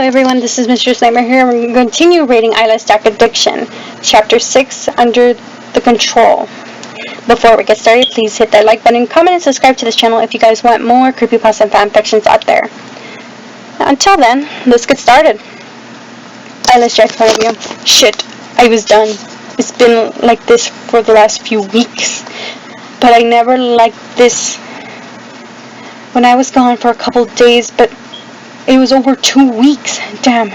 everyone, this is Mistress Nightmare here. We're going to continue reading Eyeless Dark Addiction, Chapter 6, Under the Control. Before we get started, please hit that like button, comment, and subscribe to this channel if you guys want more creepypasta and fanfictions out there. Until then, let's get started. Eyeless Dark point of view. Shit, I was done. It's been like this for the last few weeks, but I never liked this when I was gone for a couple days, but it was over 2 weeks. Damn.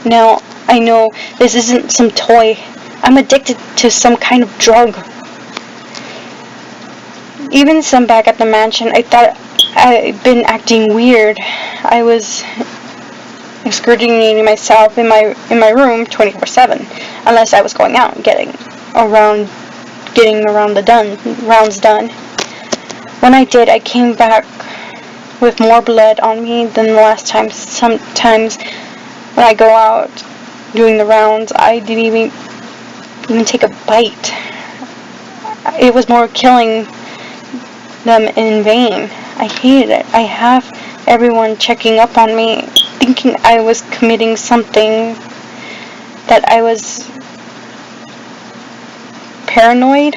Now, I know this isn't some toy. I'm addicted to some kind of drug. Even some back at the mansion, I thought I'd been acting weird. I was excruciating myself in my room 24/7, unless I was going out getting around the rounds done. When I did, I came back with more blood on me than the last time. Sometimes when I go out doing the rounds, I didn't even take a bite. It was more killing them in vain. I hated it. I have everyone checking up on me, thinking I was committing something that I was paranoid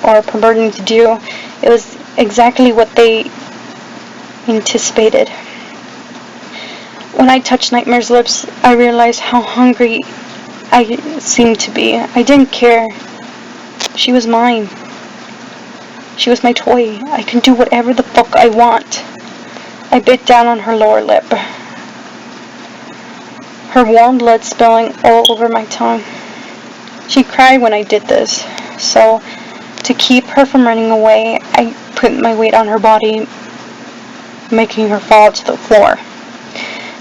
or perverting to do. It was exactly what they anticipated. When I touched Nightmare's lips, I realized how hungry I seemed to be. I didn't care. She was mine. She was my toy. I can do whatever the fuck I want. I bit down on her lower lip, her warm blood spilling all over my tongue. She cried when I did this, so to keep her from running away, I put my weight on her body, making her fall to the floor.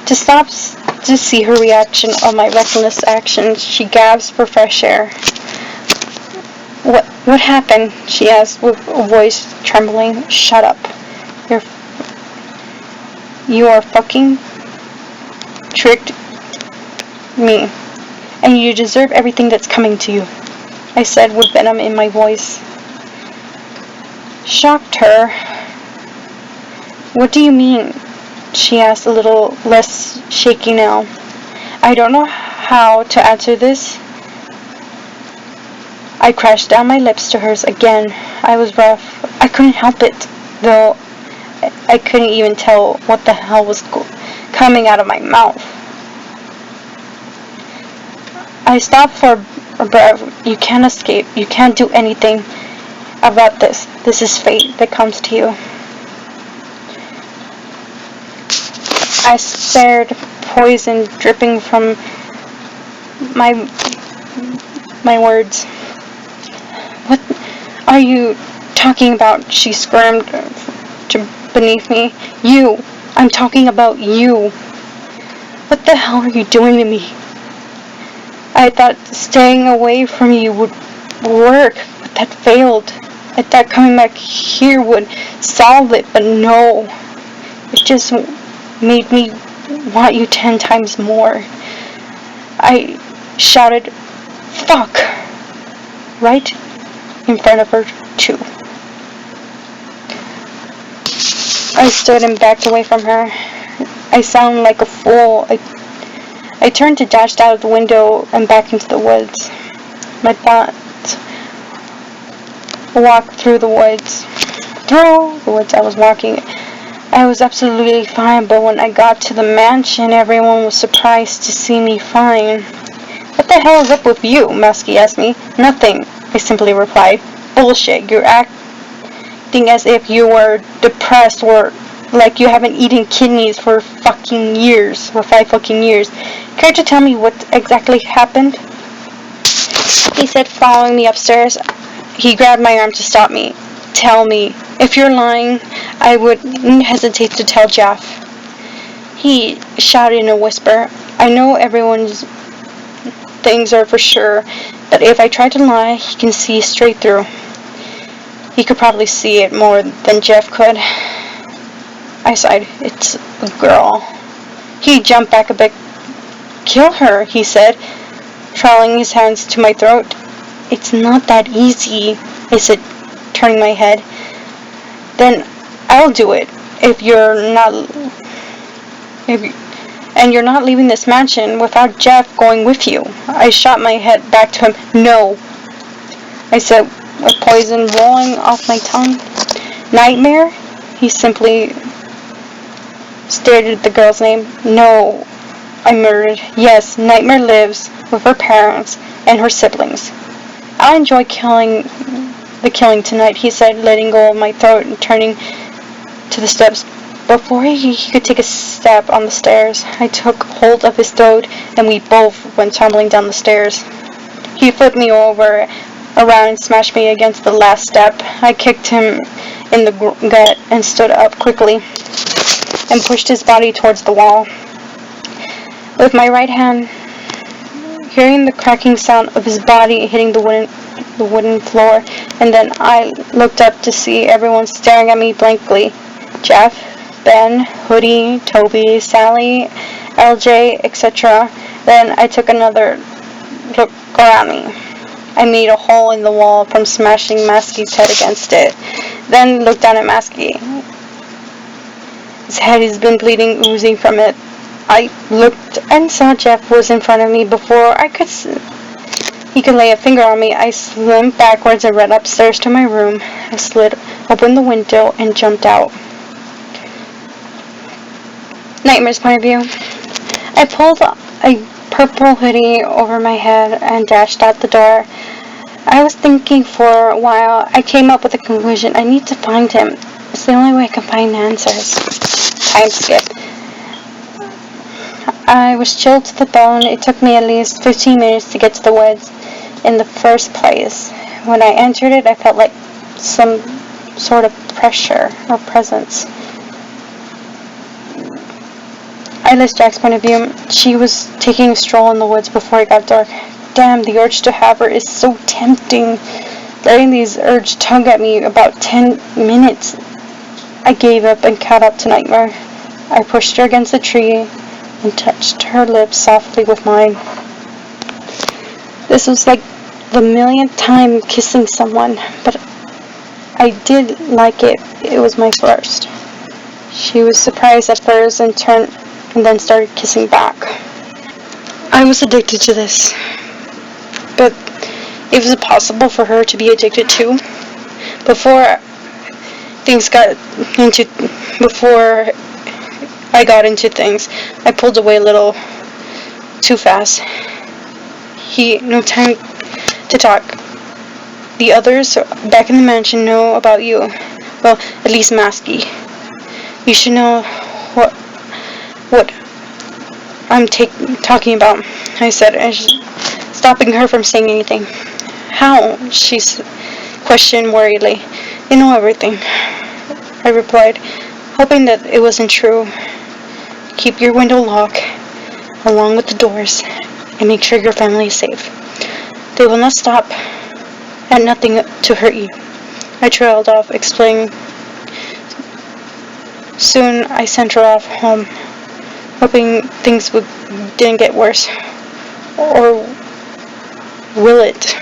To see her reaction of my reckless actions, she gasped for fresh air. What happened? She asked with a voice trembling. Shut up. You are fucking tricked me, and you deserve everything that's coming to you, I said with venom in my voice. Shocked her. What do you mean? She asked, a little less shaky now. I don't know how to answer this. I crashed down my lips to hers again. I was rough. I couldn't help it, though. I couldn't even tell what the hell was coming out of my mouth. I stopped for a breath. You can't escape. You can't do anything about this. This is fate that comes to you. I stared, poison dripping from my words. What are you talking about? She squirmed beneath me. You. I'm talking about you. What the hell are you doing to me? I thought staying away from you would work, but that failed. I thought coming back here would solve it, but no. It just made me want you 10 times more. I shouted, fuck, right in front of her, too. I stood and backed away from her. I sounded like a fool. I turned to dash out of the window and back into the woods. My thoughts walked through the woods. I was walking. I was absolutely fine, but when I got to the mansion, everyone was surprised to see me fine. What the hell is up with you? Muskie asked me. Nothing, I simply replied. Bullshit, you're acting as if you were depressed or like you haven't eaten kidneys for 5 fucking years. Care to tell me what exactly happened? He said, following me upstairs. He grabbed my arm to stop me. Tell me. If you're lying, I wouldn't hesitate to tell Jeff. He shouted in a whisper. I know everyone's things are for sure, but if I try to lie, he can see straight through. He could probably see it more than Jeff could. I sighed. It's a girl. He jumped back a bit. Kill her, he said, trailing his hands to my throat. It's not that easy, I said, turning my head. Then I'll do it. If you're not... And you're not leaving this mansion without Jeff going with you. I shot my head back to him. No, I said with poison rolling off my tongue. Nightmare? He simply stared at the girl's name. No, I murmured. Yes, Nightmare lives with her parents and her siblings. I'll enjoy the killing tonight, he said, letting go of my throat and turning to the steps. Before he could take a step on the stairs, I took hold of his throat and we both went tumbling down the stairs. He flipped me over around and smashed me against the last step. I kicked him in the gut and stood up quickly and pushed his body towards the wall. With my right hand, hearing the cracking sound of his body hitting the wooden floor, and then I looked up to see everyone staring at me blankly. Jeff, Ben, Hoodie, Toby, Sally, LJ, etc. Then I took another look around me. I made a hole in the wall from smashing Masky's head against it. Then looked down at Masky. His head has been bleeding, oozing from it. I looked and saw Jeff was in front of me before he could lay a finger on me. I slipped backwards and ran upstairs to my room. I slid open the window and jumped out. Nightmare's point of view. I pulled a purple hoodie over my head and dashed out the door. I was thinking for a while. I came up with a conclusion. I need to find him. It's the only way I can find answers. Time skip. I was chilled to the bone. It took me at least 15 minutes to get to the woods in the first place. When I entered it, I felt like some sort of pressure or presence. Eyeless Jack's point of view. She was taking a stroll in the woods before it got dark. Damn, the urge to have her is so tempting. Letting these urges tug at me about 10 minutes. I gave up and caught up to Nightmare. I pushed her against the tree and touched her lips softly with mine. This was like the millionth time kissing someone, but I did like it. It was my first. She was surprised at first and then started kissing back. I was addicted to this, but it was possible for her to be addicted too. Before I got into things, I pulled away a little too fast. No time to talk. The others back in the mansion know about you. Well, at least Masky. You should know what I'm talking about, I said, stopping her from saying anything. How? She questioned worriedly. You know everything, I replied, hoping that it wasn't true. Keep your window locked, along with the doors, and make sure your family is safe. They will not stop at nothing to hurt you. I trailed off, explaining. Soon I sent her off home, hoping things didn't get worse. Or will it?